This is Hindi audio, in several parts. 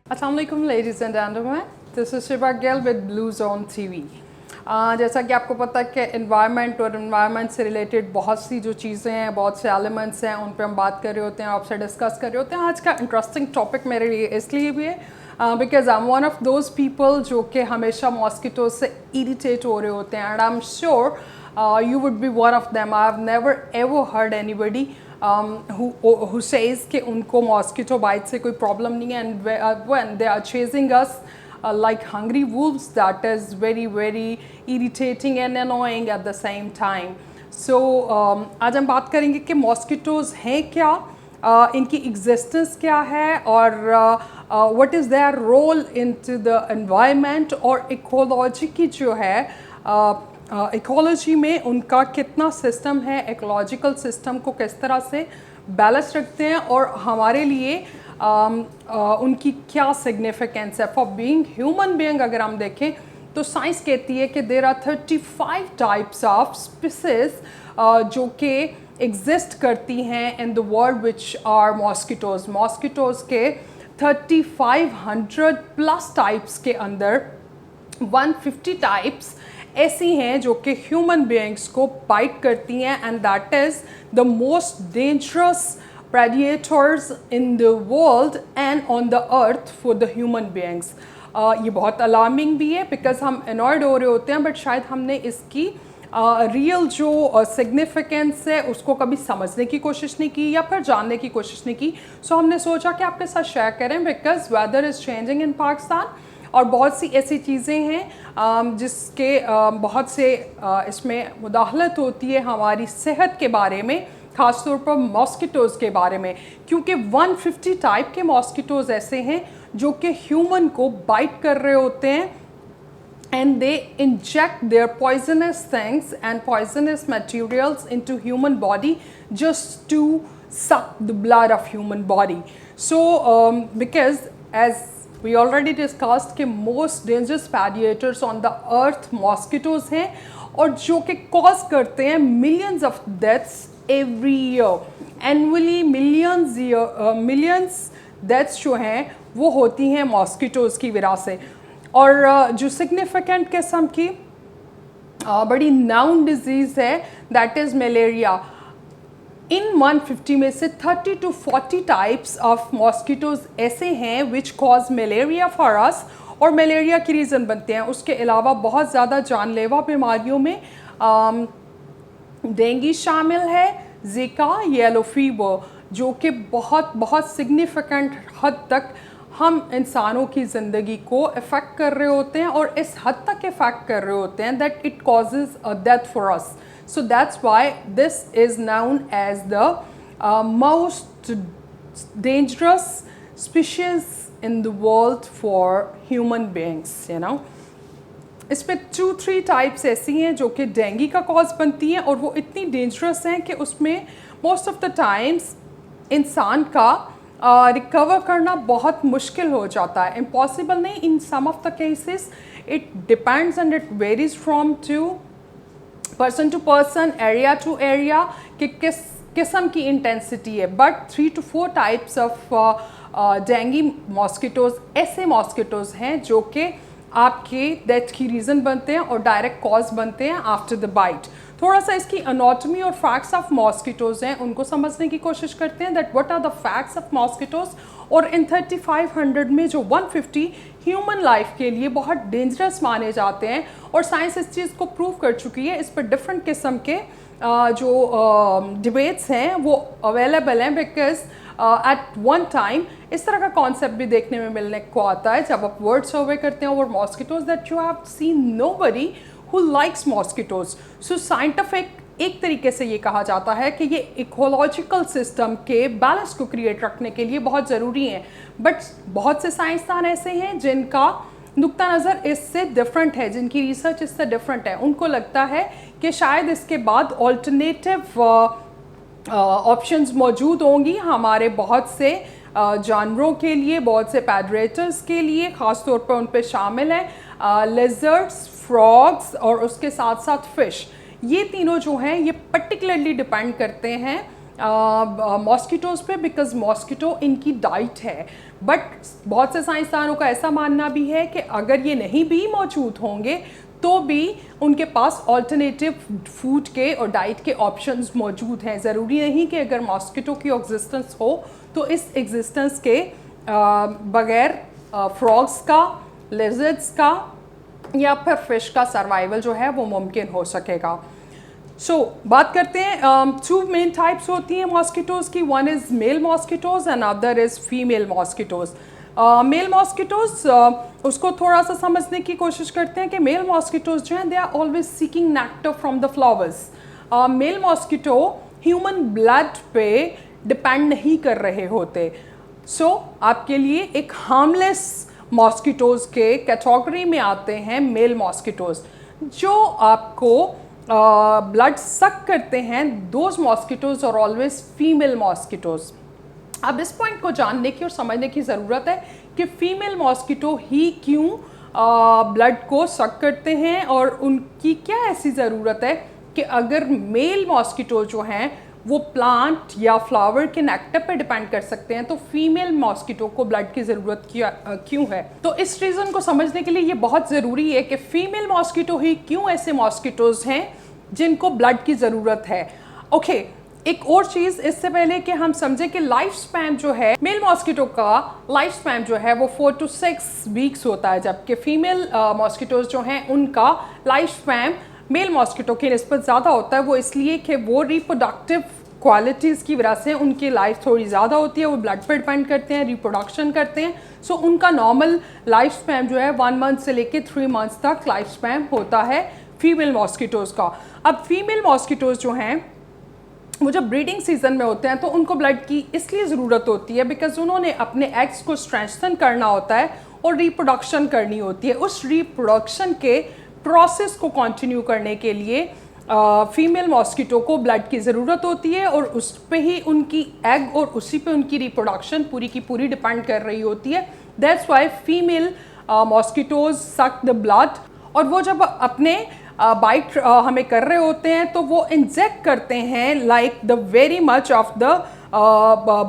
Assalamu alaikum ladies and gentlemen, this is Shiva Gill with Blue Zone TV। जैसा कि आपको पता है कि एनवायरनमेंट और एनवायरनमेंट से रिलेटेड बहुत सी जो चीज़ें हैं, बहुत से एलिमेंट्स हैं, उन पे हम बात कर रहे होते हैं, आपसे डिस्कस कर रहे होते हैं। आज का इंटरेस्टिंग टॉपिक मेरे लिए इसलिए भी है because I am one of those people जो कि हमेशा मॉस्किटो से इरिटेट हो रहे होते हैं, and I am sure you would be one of them. I've never ever heard anybody who says कि उनको mosquito bite से कोई problem नहीं है, and when they are chasing us like hungry wolves, that is very very irritating and annoying at the same time. So आज हम बात करेंगे कि mosquitoes हैं क्या, इनकी existence क्या है, और what is their role into the environment, और ecology की जो है इकोलॉजी में उनका कितना सिस्टम है, इकोलॉजिकल सिस्टम को किस तरह से बैलेंस रखते हैं, और हमारे लिए उनकी क्या सिग्निफिकेंस है फॉर बीइंग ह्यूमन बीइंग। अगर हम देखें तो साइंस कहती है कि there are 35 types of species जो कि एग्जिस्ट करती हैं in the world which are mosquitoes. Mosquitoes के 3500 प्लस टाइप्स के अंदर 150 टाइप्स ऐसी हैं जो कि ह्यूमन बीइंग्स को बाइट करती हैं, and that is the most dangerous predators in the world and on the earth for the human beings. ये बहुत अलार्मिंग भी है बिकॉज हम अनॉयड हो रहे होते हैं, बट शायद हमने इसकी रियल जो सिग्निफिकेंस है उसको कभी समझने की कोशिश नहीं की या फिर जानने की कोशिश नहीं की। सो हमने सोचा कि आपके साथ शेयर करें because weather is changing in Pakistan, और बहुत सी ऐसी चीज़ें हैं जिसके बहुत से इसमें मुदाखलत होती है हमारी सेहत के बारे में, ख़ास तौर पर मॉस्किटोज़ के बारे में, क्योंकि 150 टाइप के मॉस्किटोज़ ऐसे हैं जो कि ह्यूमन को बाइट कर रहे होते हैं, and they inject their poisonous things and poisonous materials into human body just to suck the blood of human body. So because as we already discussed कि most dangerous predators on the earth mosquitoes हैं, और जो कि cause करते हैं millions of deaths every year. Annually millions deaths जो हैं वो होती हैं mosquitoes की वजह से। और जो significant किस्म की बड़ी नाउन डिजीज़ है दैट इज़ मलेरिया। इन 150 में से 30 to 40 टाइप्स ऑफ मॉस्किटोज़ ऐसे हैं which cause malaria for us, और मलेरिया की रीज़न बनते हैं। उसके अलावा बहुत ज़्यादा जानलेवा बीमारियों में डेंगू शामिल है, ज़िका, येलो फीवर, जो कि बहुत सिग्निफिकेंट हद तक हम इंसानों की ज़िंदगी को अफेक्ट कर रहे होते हैं, और इस हद तक अफेक्ट कर रहे होते हैं that it causes a death for us. So that's why this is known as the most dangerous species in the world for human beings, you know. इसमें 2-3 टाइप्स ऐसी हैं जो कि डेंगू का कॉज बनती हैं, और वो इतनी डेंजरस हैं कि उसमें मोस्ट ऑफ द टाइम्स इंसान का रिकवर करना बहुत मुश्किल हो जाता है, इम्पॉसिबल नहीं। In some of the cases it depends and it varies from to person to person, area to area कि किस किस्म की इंटेंसिटी है। But 3 to 4 types of dengue mosquitoes ऐसे मॉस्किटोज़ हैं जो कि आपके डेथ की रीज़न बनते हैं और डायरेक्ट कॉज बनते हैं आफ्टर द बाइट। थोड़ा सा इसकी अनाटमी और फैक्ट्स ऑफ मॉस्किटोज़ हैं उनको समझने की कोशिश करते हैं that what are the facts of mosquitoes. और इन 3500 में जो 150 ह्यूमन लाइफ के लिए बहुत डेंजरस माने जाते हैं, और साइंस इस चीज़ को प्रूव कर चुकी है। इस पर डिफरेंट किस्म के जो डिबेट्स हैं वो अवेलेबल हैं बिकॉज एट वन टाइम इस तरह का कॉन्सेप्ट भी देखने में मिलने को आता है जब आप वर्ड सर्वे करते हैं over mosquitoes that you have seen nobody who likes mosquitoes. So scientific एक तरीके से ये कहा जाता है कि ये इकोलॉजिकल सिस्टम के बैलेंस को क्रिएट रखने के लिए बहुत ज़रूरी है, बट बहुत से साइंसदान ऐसे हैं जिनका नुक्ता नज़र इससे डिफरेंट है, जिनकी रिसर्च इससे डिफरेंट है। उनको लगता है कि शायद इसके बाद ऑल्टरनेटिव ऑप्शंस मौजूद होंगी हमारे बहुत से जानवरों के लिए, बहुत से पैडरेटर्स के लिए, ख़ास तौर पर उन पे शामिल हैं लिजर्ड्स, फ्रॉग्स और उसके साथ साथ फ़िश। ये तीनों जो हैं ये पर्टिकुलरली डिपेंड करते हैं मॉस्किटोज़ पे, बिकॉज मॉस्किटो इनकी डाइट है। बट बहुत से साइंसदानों का ऐसा मानना भी है कि अगर ये नहीं भी मौजूद होंगे तो भी उनके पास ऑल्टरनेटिव फूड के और डाइट के ऑप्शंस मौजूद हैं। ज़रूरी नहीं कि अगर मॉस्किटो की एग्जिस्टेंस हो तो इस एग्जिस्टेंस के बगैर फ्रॉग्स का, लिजर्ड्स का या फिर फिश का सर्वाइवल जो है वो मुमकिन हो सकेगा। बात करते हैं, 2 मेन टाइप्स होती हैं मॉस्किटोज़ की। One is male mosquitoes and other is female mosquitoes. Male mosquitoes उसको थोड़ा सा समझने की कोशिश करते हैं कि मेल मॉस्किटोज़ जो हैं they are always seeking nectar from the flowers. Male mosquito human blood पे डिपेंड नहीं कर रहे होते। आपके लिए एक हार्मलेस मॉस्किटोज़ के कैटेगरी में आते हैं मेल मॉस्किटोज़, जो आपको ब्लड सक करते हैं। दोज मॉस्किटोज़ और ऑलवेज फीमेल मॉस्किटोज़। अब इस पॉइंट को जानने की और समझने की ज़रूरत है कि फीमेल मॉस्किटो ही क्यों ब्लड को सक करते हैं और उनकी क्या ऐसी ज़रूरत है कि अगर मेल मॉस्किटो जो हैं वो प्लांट या फ्लावर के नेक्टर पे डिपेंड कर सकते हैं, तो फीमेल मॉस्किटो को ब्लड की ज़रूरत क्यों है। तो इस रीज़न को समझने के लिए ये बहुत ज़रूरी है कि फीमेल मॉस्किटो ही क्यों ऐसे मॉस्किटोज़ हैं जिनको ब्लड की ज़रूरत है। ओके, एक और चीज़ इससे पहले कि हम समझें कि लाइफ स्पैन जो है मेल मॉस्किटो का, लाइफ स्पैन जो है वो 4 to 6 वीक्स होता है, जबकि फीमेल मॉस्किटोज़ जो हैं उनका लाइफ स्पैन मेल मॉस्किटो की निस्बत ज़्यादा होता है। वो इसलिए कि वो रिप्रोडक्टिव क्वालिटीज़ की वजह से उनकी लाइफ थोड़ी ज़्यादा होती है, वो ब्लड पर डिपेंड करते हैं, रिप्रोडक्शन करते हैं। उनका नॉर्मल लाइफ स्पैन जो है 1 मंथ से लेकर 3 मंथ्स तक लाइफ स्पैन होता है फीमेल मॉस्किटोज़ का। अब फीमेल मॉस्किटोज़ जो हैं वो जब ब्रीडिंग सीजन में होते हैं तो उनको ब्लड की इसलिए ज़रूरत होती है बिकॉज उन्होंने अपने एग्स को स्ट्रेंथन करना होता है और रिप्रोडक्शन करनी होती है। उस रिप्रोडक्शन के प्रोसेस को कंटिन्यू करने के लिए फीमेल मॉस्किटो को ब्लड की ज़रूरत होती है और उस पे ही उनकी एग और उसी पे उनकी रिप्रोडक्शन पूरी की पूरी डिपेंड कर रही होती है। दैट्स वाई फीमेल मॉस्किटोज सक द ब्लड, और वो जब अपने बाइट हमें कर रहे होते हैं तो वो इंजेक्ट करते हैं like the very much of the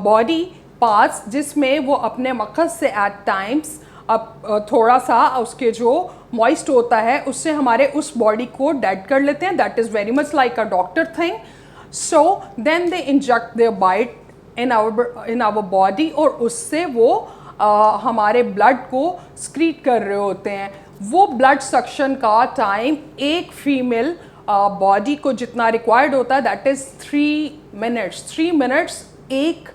body parts, जिसमें वो अपने मकसद से एट टाइम्स अब थोड़ा सा उसके जो मॉइस्ट होता है उससे हमारे उस बॉडी को डेड कर लेते हैं। That is very much like a doctor thing. So then they inject their bite in our body और उससे वो हमारे ब्लड को स्क्रीट कर रहे होते हैं। वो ब्लड सक्शन का टाइम एक फीमेल बॉडी को जितना रिक्वायर्ड होता है दैट इज़ 3 मिनट्स। 3 मिनट्स एक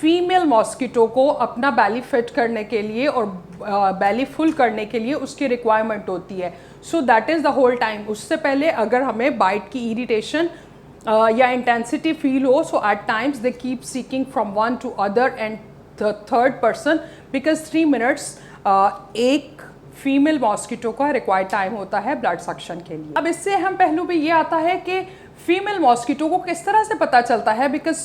फीमेल मॉस्किटो को अपना बैली फिट करने के लिए और बैली फुल करने के लिए उसकी रिक्वायरमेंट होती है। So that is the whole time. उससे पहले अगर हमें बाइट की इरिटेशन या इंटेंसिटी फील हो, so at times they keep seeking from one to other and the third person because 3 minutes एक फीमेल मॉस्किटो का रिक्वायर्ड टाइम होता है ब्लड सक्शन के लिए। अब इससे अहम पहलू भी ये आता है कि फीमेल मॉस्किटो को किस तरह से पता चलता है, बिकॉज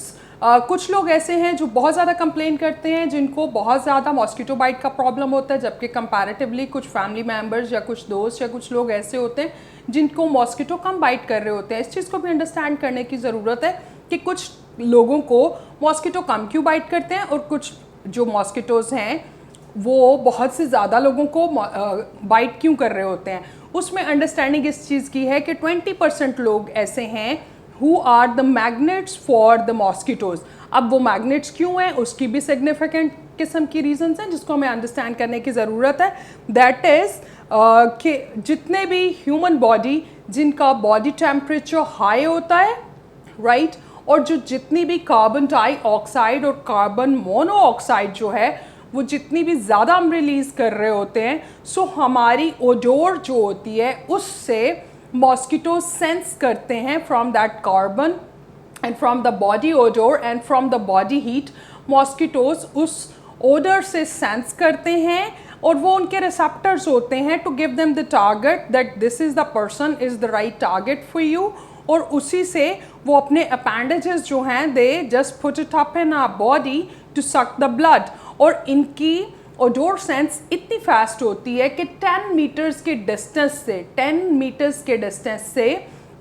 कुछ लोग ऐसे हैं जो बहुत ज़्यादा कंप्लेन करते हैं, जिनको बहुत ज़्यादा मॉस्किटो बाइट का प्रॉब्लम होता है, जबकि कंपैरेटिवली कुछ फैमिली मेम्बर्स या कुछ दोस्त या कुछ लोग ऐसे होते हैं जिनको मॉस्किटो कम बाइट कर रहे होते हैं। इस चीज़ को भी अंडरस्टैंड करने की ज़रूरत है कि कुछ लोगों को मॉस्किटो कम क्यों बाइट करते हैं और कुछ जो मॉस्किटोज़ हैं वो बहुत से ज़्यादा लोगों को बाइट क्यों कर रहे होते हैं। उसमें अंडरस्टैंडिंग इस चीज़ की है कि 20% लोग ऐसे हैं who are the magnets for the mosquitoes। अब वो मैग्नेट्स क्यों हैं उसकी भी सिग्निफिकेंट किस्म की रीजंस हैं जिसको हमें अंडरस्टैंड करने की ज़रूरत है। दैट इज़ कि जितने भी ह्यूमन बॉडी जिनका बॉडी टेम्परेचर हाई होता है, राइट, और जो जितनी भी कार्बन डाइऑक्साइड और कार्बन मोनोऑक्साइड जो है वो जितनी भी ज़्यादा हम रिलीज़ कर रहे होते हैं, सो हमारी ओडोर जो होती है उससे मॉस्किटो सेंस करते हैं from that carbon and from the body odour and from the body heat. Mosquitoes उस ओडर से सेंस करते हैं और वो उनके रिसेप्टर्स होते हैं to give them the target that this is the person is the right target for you, और उसी से वो अपने अपेंडेजेस जो हैं they just put it up in our body to suck the blood. और इनकी ओडोर सेंस इतनी फास्ट होती है कि 10 मीटर्स के डिस्टेंस से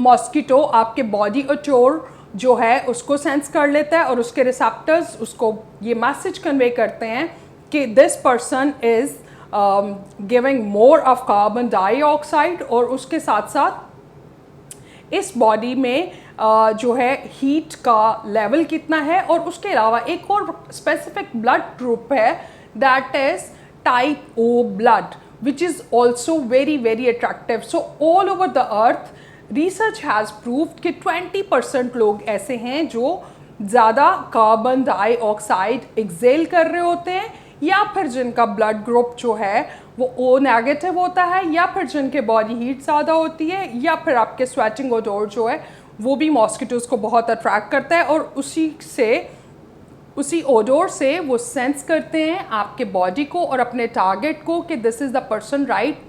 मॉस्किटो आपके बॉडी ओडोर जो है उसको सेंस कर लेता है और उसके रिसेप्टर्स उसको ये मैसेज कन्वे करते हैं कि this person is giving more of carbon dioxide, और उसके साथ साथ इस बॉडी में जो है हीट का लेवल कितना है। और उसके अलावा एक और स्पेसिफिक ब्लड ग्रुप है that is type O blood, which is also very very attractive. So all over the earth research has proved कि 20% लोग ऐसे हैं जो ज़्यादा कार्बन डाइऑक्साइड एक्सेल कर रहे होते हैं, या फिर जिनका ब्लड ग्रुप जो है वो ओ नेगेटिव होता है, या फिर जिनके बॉडी हीट ज़्यादा होती है, या फिर आपके स्वेटिंग ओडोर जो है वो भी मॉस्किटोज़ को बहुत अट्रैक्ट करता है। और उसी ओडोर से वो सेंस करते हैं आपके बॉडी को और अपने टारगेट को कि this is the person right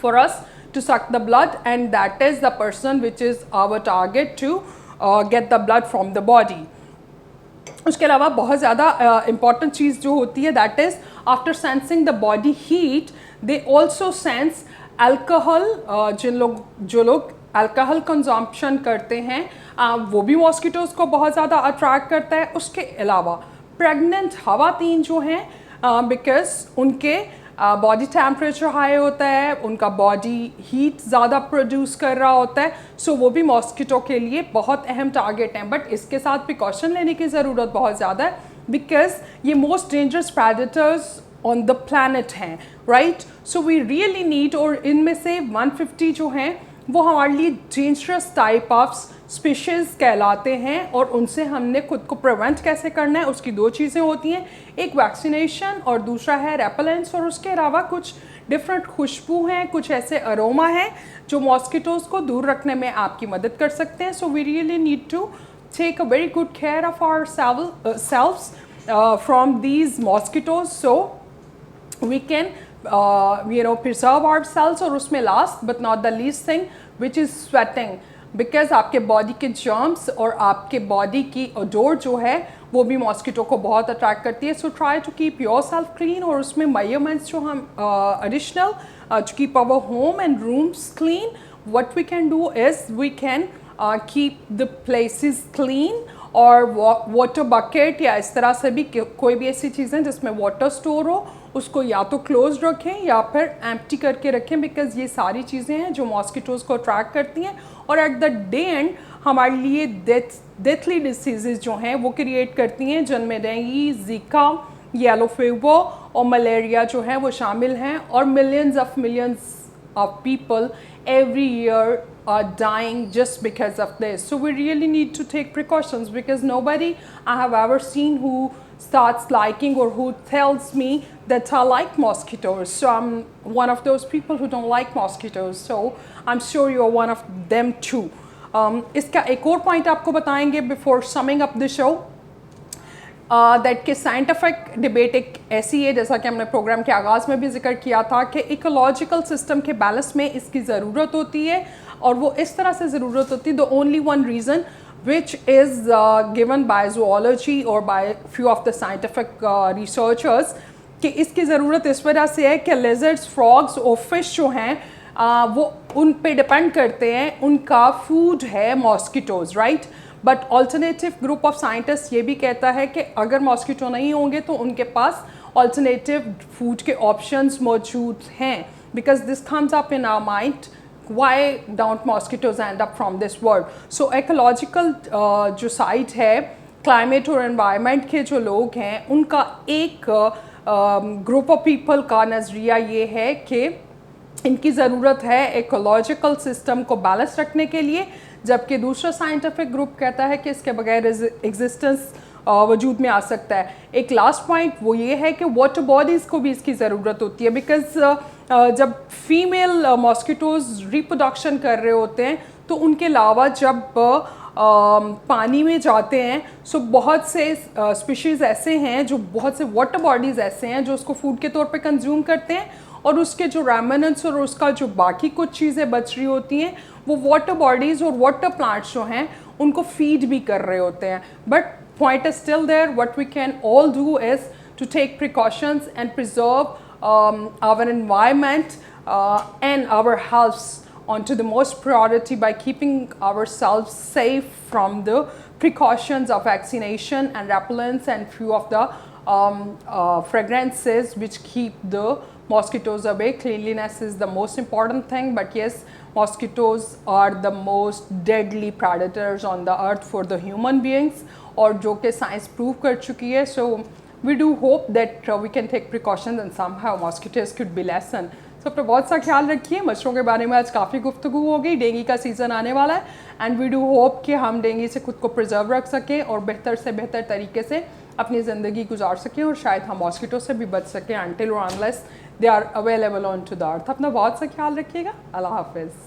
for us to suck the blood, and that is the person which is our target to get the blood from the body. उसके अलावा बहुत ज़्यादा इम्पॉर्टेंट चीज़ जो होती है that is after sensing the body heat they also sense alcohol. जो लोग अल्कोहल कंजम्पशन करते हैं वो भी मॉस्किटोज़ को बहुत ज़्यादा अट्रैक्ट करता है। उसके अलावा प्रेग्नेंट खवातीन जो हैं बिकॉज उनके बॉडी टेम्परेचर हाई होता है, उनका बॉडी हीट ज़्यादा प्रोड्यूस कर रहा होता है, सो वो भी मॉस्किटो के लिए बहुत अहम टारगेट हैं। बट इसके साथ प्रिकॉशन लेने की ज़रूरत बहुत ज़्यादा है बिकॉज ये most dangerous predators on the planet हैं, right. So we really need, और इनमें से 150 जो हैं वो हमारे लिए डेंजरस टाइप ऑफ स्पीशीज़ कहलाते हैं, और उनसे हमने खुद को प्रिवेंट कैसे करना है उसकी दो चीज़ें होती हैं, एक वैक्सीनेशन और दूसरा है रेपेलेंट्स। और उसके अलावा कुछ डिफरेंट खुशबू हैं, कुछ ऐसे अरोमा हैं जो मॉस्किटोज़ को दूर रखने में आपकी मदद कर सकते हैं। So we really need to take a very good care of ourselves from these mosquitoes, so we can preserve ourselves. और उसमें last but not the least thing which is sweating, because आपके बॉडी के जर्म्स और आपके बॉडी की ओडोर जो है वो भी मॉस्किटो को बहुत अट्रैक्ट करती है। So try to keep yourself clean, और उसमें मेजरमेंट्स जो हम additional to keep our home and rooms clean, what we can do is we can keep the places clean, और वाटर बकेट या इस तरह से भी कोई भी ऐसी चीज़ें जिसमें वाटर स्टोर हो उसको या तो क्लोज रखें या फिर एम्प्टी करके रखें, बिकॉज ये सारी चीज़ें हैं जो मॉस्किटोज़ को अट्रैक्ट करती हैं और एट द डे एंड हमारे लिए डेथली डिसीज़ जो हैं वो क्रिएट करती हैं, जिनमें डेंगू, जीका, येलो फीवर और मलेरिया जो है वो शामिल हैं। और millions of people every year are dying just because of this. So we really need to take precautions, because nobody I have ever seen who starts liking or who tells me that I like mosquitoes. So I'm one of those people who don't like mosquitoes. So I'm sure you're one of them too. इसका एक और पॉइंट आपको बताएंगे before summing up the show. That के साइंटिफिक डिबेट एक ऐसी है, जैसा कि हमने प्रोग्राम के आगाज़ में भी जिक्र किया था, कि इकोलॉजिकल सिस्टम के बैलेंस में इसकी ज़रूरत होती है, और वो इस तरह से ज़रूरत होती है, the only one reason which is given by zoology और by few of the scientific researchers, कि इसकी ज़रूरत इस वजह से है कि लिजर्ड्स, फ्रॉग्स और फिश जो हैं वो उन पे डिपेंड करते हैं, उनका फूड है mosquitoes, right. But alternative group of scientist ये भी कहता है कि अगर मॉस्किटो नहीं होंगे तो उनके पास ऑल्टरनेटिव फूड के ऑप्शंस मौजूद हैं, because this comes up in our mind, why don't mosquitoes end up from this world. So ecological जो साइट है, क्लाइमेट और एनवायरनमेंट के जो लोग हैं उनका एक ग्रुप ऑफ पीपल का नज़रिया ये है कि इनकी ज़रूरत है इकोलॉजिकल सिस्टम को बैलेंस रखने के लिए, जबकि दूसरा साइंटिफिक ग्रुप कहता है कि इसके बगैर एग्जिस्टेंस वजूद में आ सकता है। एक लास्ट पॉइंट वो ये है कि वाटर बॉडीज़ को भी इसकी ज़रूरत होती है, बिकॉज जब फीमेल मॉस्किटोज़ रिप्रोडक्शन कर रहे होते हैं तो उनके अलावा जब पानी में जाते हैं, सो बहुत से स्पीशीज़ ऐसे हैं जो बहुत से वाटर बॉडीज़ ऐसे हैं जो उसको फूड के तौर पे कंज्यूम करते हैं, और उसके जो रेमिनेंट्स और उसका जो बाकी कुछ चीज़ें बच रही होती हैं वो वाटर बॉडीज़ और वाटर प्लांट्स जो हैं उनको फीड भी कर रहे होते हैं। But point is still there, what we can all do is to take precautions and preserve our environment and our health onto the most priority by keeping ourselves safe from the precautions of vaccination and repellents and few of the fragrances which keep the mosquitoes away. Cleanliness is the most important thing, but yes, mosquitoes are the most deadly predators on the earth for the human beings, और जो कि साइंस प्रूव कर चुकी है. So we do hope that we can take precautions and somehow mosquitoes could be lessened. So अपना बहुत सा ख्याल रखिए. मच्छरों के बारे में आज काफ़ी गुफ्तगू हो गई. डेंगू का सीज़न आने वाला है एंड वी डू होप कि हम डेंगू से खुद को प्रिजर्व रख सकें और बेहतर से बेहतर तरीके से अपनी ज़िंदगी गुजार सकें और शायद हम मॉस्किटो से भी बच सकें until or unless they are available on to the earth. अपना बहुत सा ख्याल रखिएगा. अल्लाह हाफिज़.